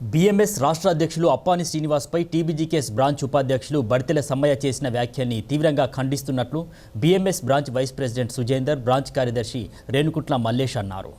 BMS రాష్ట్ర అధ్యక్షులు అప్పాని శ్రీనివాస్పై TBGKS branch ఉపాధ్యక్షులు బడితెల సమ్మయ్య చేసిన వ్యాఖ్యల్ని తీవ్రంగా ఖండిస్తున్నట్లు BMS branch vice president Sujender, branch కార్యదర్శి రేణుకుట్ల మల్లేష్ అన్నారు.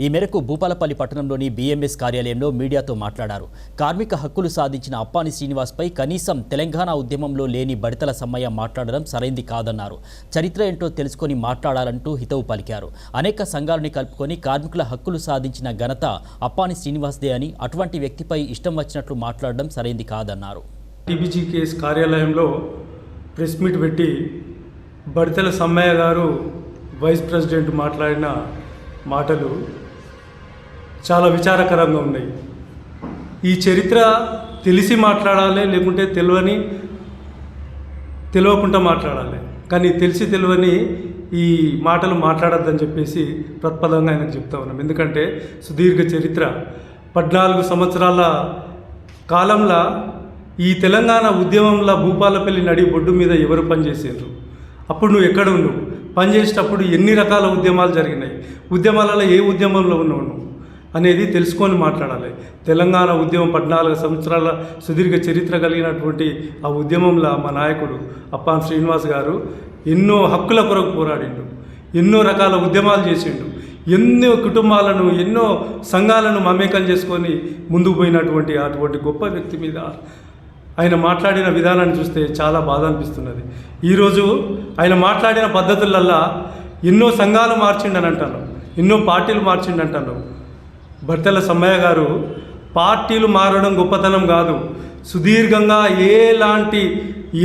ఈ మేరకు భూపాలపల్లి పట్టణంలోని బీఎంఎస్ కార్యాలయంలో మీడియాతో మాట్లాడారు. కార్మిక హక్కులు సాధించిన అప్పాని శ్రీనివాస్పై కనీసం తెలంగాణ ఉద్యమంలో లేని బడితెల సమ్మయ్య మాట్లాడడం సరైంది కాదన్నారు. చరిత్ర ఏంటో తెలుసుకొని మాట్లాడాలంటూ హితవు పలికారు. అనేక సంఘాలని కలుపుకొని కార్మికుల హక్కులు సాధించిన ఘనత అప్పాని శ్రీనివాస్దే అని, అటువంటి వ్యక్తిపై ఇష్టం వచ్చినట్లు మాట్లాడడం సరైంది కాదన్నారు. టీబీజీకేఎస్ కార్యాలయంలో ప్రెస్ మీట్ పెట్టి బడితెల సమ్మయ్య గారు వైస్ ప్రెసిడెంట్ మాట్లాడిన మాటలు చాలా విచారకరంగా ఉన్నాయి. ఈ చరిత్ర తెలిసి మాట్లాడాలి, లేకుంటే తెలియకుండా మాట్లాడాలి. కానీ తెలిసి తెలియని ఈ మాటలు మాట్లాడద్దని చెప్పేసి ప్రతిపదంగా ఆయనకు చెప్తా ఉన్నాం. ఎందుకంటే సుదీర్ఘ చరిత్ర 14 సంవత్సరాల కాలంలో ఈ తెలంగాణ ఉద్యమంలో భూపాలపల్లి నడి బొడ్డు మీద ఎవరు పనిచేసారు? అప్పుడు నువ్వు ఎక్కడ ఉన్నావు? పనిచేసేటప్పుడు ఎన్ని రకాల ఉద్యమాలు జరిగినాయి? ఉద్యమాలలో ఏ ఉద్యమంలో ఉన్నావు నువ్వు అనేది తెలుసుకొని మాట్లాడాలి. తెలంగాణ ఉద్యమం 14 సంవత్సరాల సుదీర్ఘ చరిత్ర కలిగినటువంటి ఆ ఉద్యమంలో మా నాయకుడు అప్పాని శ్రీనివాస్ గారు ఎన్నో హక్కుల కొరకు పోరాడిండు, ఎన్నో రకాల ఉద్యమాలు చేసిండు, ఎన్నో కుటుంబాలను, ఎన్నో సంఘాలను మమేకం చేసుకొని ముందుకు పోయినటువంటి అటువంటి గొప్ప వ్యక్తి మీద ఆయన మాట్లాడిన విధానాన్ని చూస్తే చాలా బాధ అనిపిస్తున్నది. ఈరోజు ఆయన మాట్లాడిన పద్ధతులల్లా ఎన్నో సంఘాలు మార్చిండని అంటాను, ఎన్నో పార్టీలు మార్చిండంటాను. బడితెల సమ్మయ్య గారు పార్టీలు మారడం గొప్పతనం కాదు. సుదీర్ఘంగా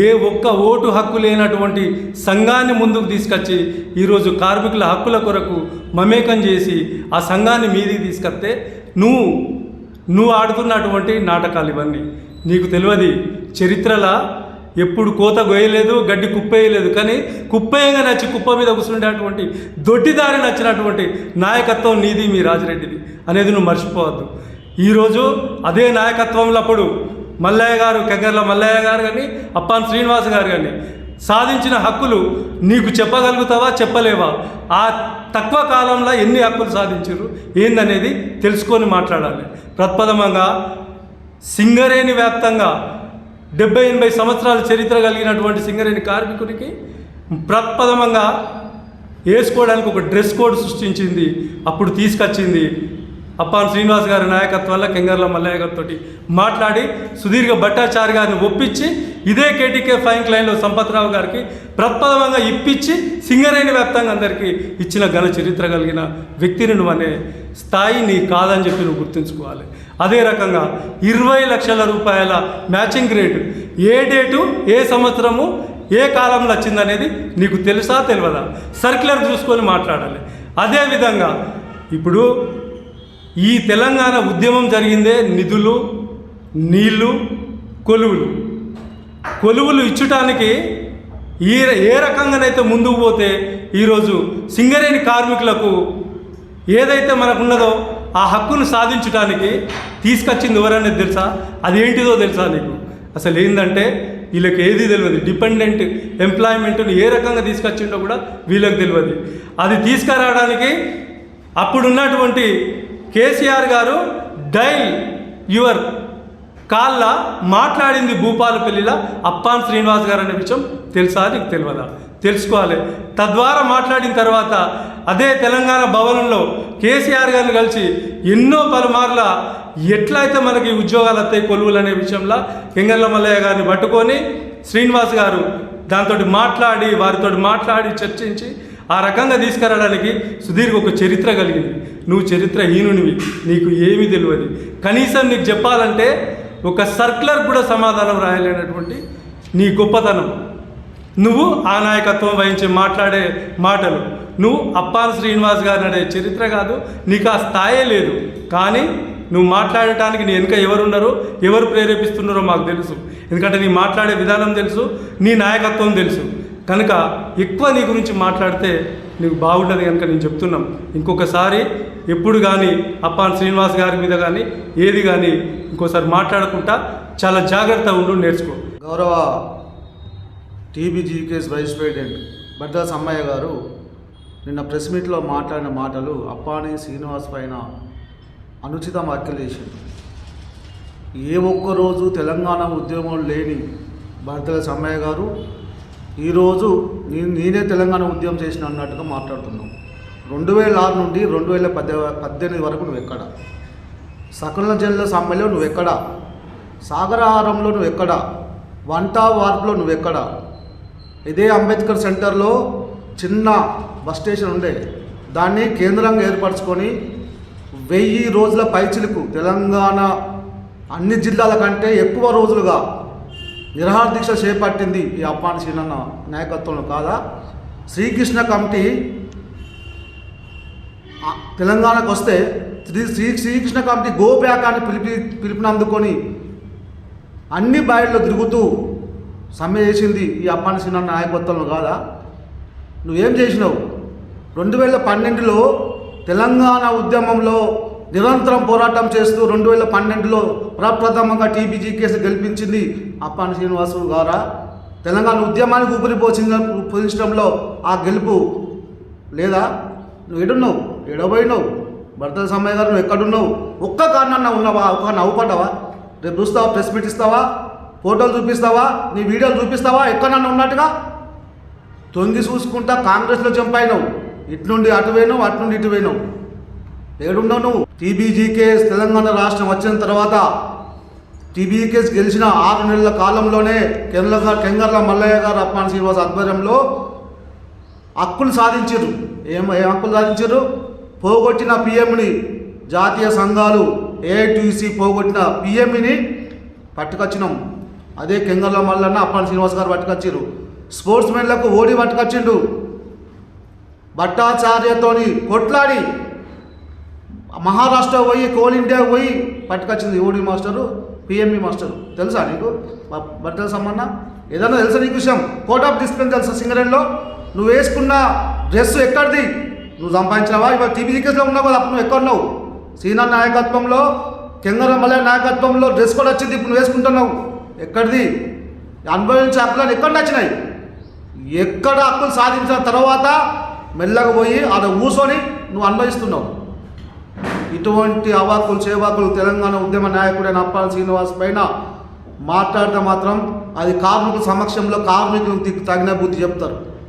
ఏ ఒక్క ఓటు హక్కు లేనటువంటి సంఘాన్ని ముందుకు తీసుకొచ్చి ఈరోజు కార్మికుల హక్కుల కొరకు మమేకం చేసి ఆ సంఘాన్ని మీదికి తీసుకొస్తే నువ్వు ఆడుతున్నటువంటి నాటకాలు ఇవన్నీ నీకు తెలియదు. చరిత్రలా ఎప్పుడు కోత గొయ్యలేదు, గడ్డి కుప్పేయలేదు. కానీ కుప్పేయంగా నచ్చి కుప్ప మీద కూర్చుండేటువంటి దొడ్డిదారి నచ్చినటువంటి నాయకత్వం నీది, మీ రాజిరెడ్డిది అనేది నువ్వు మర్చిపోవద్దు. ఈరోజు అదే నాయకత్వంలో అప్పుడు మల్లయ్య గారు, కెంగర్ల మల్లయ్య గారు కానీ, అప్పాని శ్రీనివాస్ గారు కానీ సాధించిన హక్కులు నీకు చెప్పగలుగుతావా, చెప్పలేవా? ఆ తక్కువ కాలంలో ఎన్ని హక్కులు సాధించారు ఏందనేది తెలుసుకొని మాట్లాడాలి. ప్రప్రథమంగా సింగరేణి వ్యాప్తంగా 70-80 సంవత్సరాల చరిత్ర కలిగినటువంటి సింగరేణి కార్మికునికి ప్రప్రథమంగా వేసుకోవడానికి ఒక డ్రెస్ కోడ్ సృష్టించింది, అప్పుడు తీసుకొచ్చింది అప్పాని శ్రీనివాస్ గారి నాయకత్వంలో కెంగర్ల మల్లయ్య గారితో మాట్లాడి సుదీర్ఘ భట్టాచారి గారిని ఒప్పించి ఇదే కేటీకే ఫైన్ లైన్లో సంపత్రావు గారికి ప్రప్రథమంగా ఇప్పించి సింగరేణి వ్యాప్తంగా అందరికీ ఇచ్చిన ఘన చరిత్ర కలిగిన వ్యక్తిని నువ్వు అనే స్థాయి నీ కాదని చెప్పి నువ్వు గుర్తుంచుకోవాలి. అదే రకంగా 20 లక్షల రూపాయల మ్యాచింగ్ రేటు ఏ డేటు, ఏ సంవత్సరము, ఏ కాలంలో వచ్చిందనేది నీకు తెలుసా తెలియదా? సర్క్యులర్ చూసుకొని మాట్లాడాలి. అదేవిధంగా ఇప్పుడు ఈ తెలంగాణ ఉద్యమం జరిగిందే నిధులు, నీళ్లు, కొలువులు ఇచ్చటానికి ఏ రకంగానైతే ముందుకు పోతే ఈరోజు సింగరేణి కార్మికులకు ఏదైతే మనకున్నదో ఆ హక్కును సాధించడానికి తీసుకొచ్చింది ఎవరనేది తెలుసా? అదేంటిదో తెలుసా నీకు? అసలు ఏంటంటే వీళ్ళకి ఏది తెలియదు. డిపెండెంట్ ఎంప్లాయ్మెంట్ని ఏ రకంగా తీసుకొచ్చిండో కూడా వీళ్ళకి తెలియదు. అది తీసుకురావడానికి అప్పుడున్నటువంటి కేసీఆర్ గారు డైల్ యువర్ కాల్లా మాట్లాడింది భూపాలపల్లిలో అప్పాని శ్రీనివాస్ గారు అనే విషయం తెలుసా? నీకు తెలియదా? తెలుసుకోవాలి. తద్వారా మాట్లాడిన తర్వాత అదే తెలంగాణ భవనంలో కేసీఆర్ గారిని కలిసి ఎన్నో పలుమార్ల ఎట్లయితే మనకి ఉద్యోగాలు వస్తాయి కొలువులు అనే విషయంలో కెంగర్ల మల్లయ్య గారిని పట్టుకొని శ్రీనివాస్ గారు దాంతో వారితో మాట్లాడి చర్చించి ఆ రకంగా తీసుకురావడానికి సుదీర్ఘ ఒక చరిత్ర కలిగింది. నువ్వు చరిత్రహీనునివి, నీకు ఏమీ తెలియదు. కనీసం నీకు చెప్పాలంటే ఒక సర్క్యులర్ కూడా సమాధానం రాయలేనటువంటి నీ గొప్పతనం, నువ్వు ఆ నాయకత్వం వహించి మాట్లాడే మాటలు, నువ్వు అప్పాని శ్రీనివాస్ గారు అనే చరిత్ర కాదు, నీకు ఆ స్థాయే లేదు. కానీ నువ్వు మాట్లాడటానికి నీ వెనుక ఎవరున్నారో, ఎవరు ప్రేరేపిస్తున్నారో మాకు తెలుసు. ఎందుకంటే నీ మాట్లాడే విధానం తెలుసు, నీ నాయకత్వం తెలుసు. కనుక ఎక్కువ నీ గురించి మాట్లాడితే నీకు బాగుంటుంది కనుక నేను చెప్తున్నాం. ఇంకొకసారి ఎప్పుడు కానీ అప్పాని శ్రీనివాస్ గారి మీద కానీ ఏది కానీ ఇంకోసారి మాట్లాడకుండా చాలా జాగ్రత్తగా ఉండు, నేర్చుకో. గౌరవ టీబీజీకేఎస్ వైస్ ప్రెసిడెంట్ బడితెల సమ్మయ్య గారు నిన్న ప్రెస్ మీట్లో మాట్లాడిన మాటలు అప్పాని శ్రీనివాస్ పైన అనుచిత వ్యాఖ్యలు చేసింది. ఏ ఒక్క రోజు తెలంగాణ ఉద్యమం లేని బడతెల సమ్మయ్య గారు ఈరోజు నేనే తెలంగాణ ఉద్యమం చేసిన అన్నట్టుగా మాట్లాడుతున్నాం. 2006 నుండి 2018 వరకు నువ్వు ఎక్కడ? సకల జిల్లా సమ్మెలో నువ్వు ఎక్కడ? సాగరహారంలో నువ్వు ఎక్కడ? వంట వార్పులో నువ్వు ఎక్కడ? ఇదే అంబేద్కర్ సెంటర్లో చిన్న బస్ స్టేషన్ ఉండే, దాన్ని కేంద్రంగా ఏర్పరచుకొని 1000 రోజుల పైచిలుకు తెలంగాణ అన్ని జిల్లాల కంటే ఎక్కువ రోజులుగా నిరహార దీక్ష చేపట్టింది ఈ అప్పాని సీనన్న నాయకత్వంలో కాదా? శ్రీకృష్ణ కమిటీ తెలంగాణకు వస్తే శ్రీకృష్ణ కమిటీ గో బ్యాక్ అని పిలుపునందుకొని అన్ని బాయిల్లో తిరుగుతూ సమ్మె చేసింది ఈ అప్పాని సీనన్న నాయకత్వంలో కాదా? నువ్వేం చేసినావు? 2012లో తెలంగాణ ఉద్యమంలో నిరంతరం పోరాటం చేస్తూ 2012లో ప్రప్రథమంగా టీబీజీ కేసు గెలిపించింది అప్పాని శ్రీనివాసు గారా? తెలంగాణ ఉద్యమానికి ఊపిరిపోయించడంలో ఆ గెలుపు లేదా? నువ్వు ఎడున్నావు? ఎడబోయినావు? బడతెల సమ్మయ్య గారు నువ్వు ఎక్కడున్నావు? ఒక్క కారణాన్న ఉన్నావా? ఒక్క నవ్వుపడ్డావా? రేపు చూస్తావా? ప్రెస్ మీట్ ఇస్తావా? ఫోటోలు చూపిస్తావా? నీ వీడియోలు చూపిస్తావా? ఎక్కడన్నా ఉన్నట్టుగా తొంగి చూసుకుంటా కాంగ్రెస్లో జంప్ అయినావు. ఇటు నుండి అటు పోయినావు, అటు నుండి ఇటు పోయినావు. ఏడున్నావు నువ్వు? టీబీజీ కేసు తెలంగాణ రాష్ట్రం వచ్చిన తర్వాత టీబీజీ కేసు గెలిచిన 6 నెలల కాలంలోనే కెంగర్ల మల్లయ్య గారు అప్పాని శ్రీనివాస్ ఆధ్వర్యంలో హక్కులు సాధించారు. ఏం హక్కులు సాధించారు? పోగొట్టిన పిఎంని జాతీయ సంఘాలు ఏఐటీసీ పోగొట్టిన పిఎంని పట్టుకొచ్చినాం. అదే కెంగర్ల మల్లన్న అప్పాని శ్రీనివాస్ గారు పట్టుకొచ్చారు. స్పోర్ట్స్ మెన్లకు ఓడి పట్టుకొచ్చిండు. భట్టాచార్యతోని కొట్లాడి మహారాష్ట్ర పోయి కోల్ ఇండియా పోయి పట్టుకొచ్చింది ఓడి మాస్టరు, పిఎంఈ మాస్టరు. తెలుసా నీకు బడతెల సమ్మన్న? ఏదన్నా తెలుసా నీకు విషయం? కోర్ట్ ఆఫ్ డిసిప్లిన్ తెలుసా? సింగరేణిలో నువ్వు వేసుకున్న డ్రెస్ ఎక్కడిది? నువ్వు సంపాదించినవా? ఇవాళ టీబీజీ కేసులో ఉన్నావు కదా, అప్పుడు నువ్వు ఎక్కడున్నావు? సీనన్న నాయకత్వంలో కెంగర మల్లయ్య నాయకత్వంలో డ్రెస్ కూడా వచ్చింది, ఇప్పుడు నువ్వు వేసుకుంటున్నావు. ఎక్కడిది? అనుభవించే హక్కులను ఎక్కడ నచ్చినాయి? ఎక్కడ హక్కులు సాధించిన తర్వాత మెల్లగా పోయి ఆడ కూర్చొని నువ్వు అనుభవిస్తున్నావు. ఇటువంటి అవాకులు చేవాకులు తెలంగాణ ఉద్యమ నాయకుడైన అప్పాని శ్రీనివాస్ పైన మాట్లాడితే మాత్రం అది కార్మికుల సమక్షంలో కార్మికులకు తగిన బుద్ధి చెప్తారు.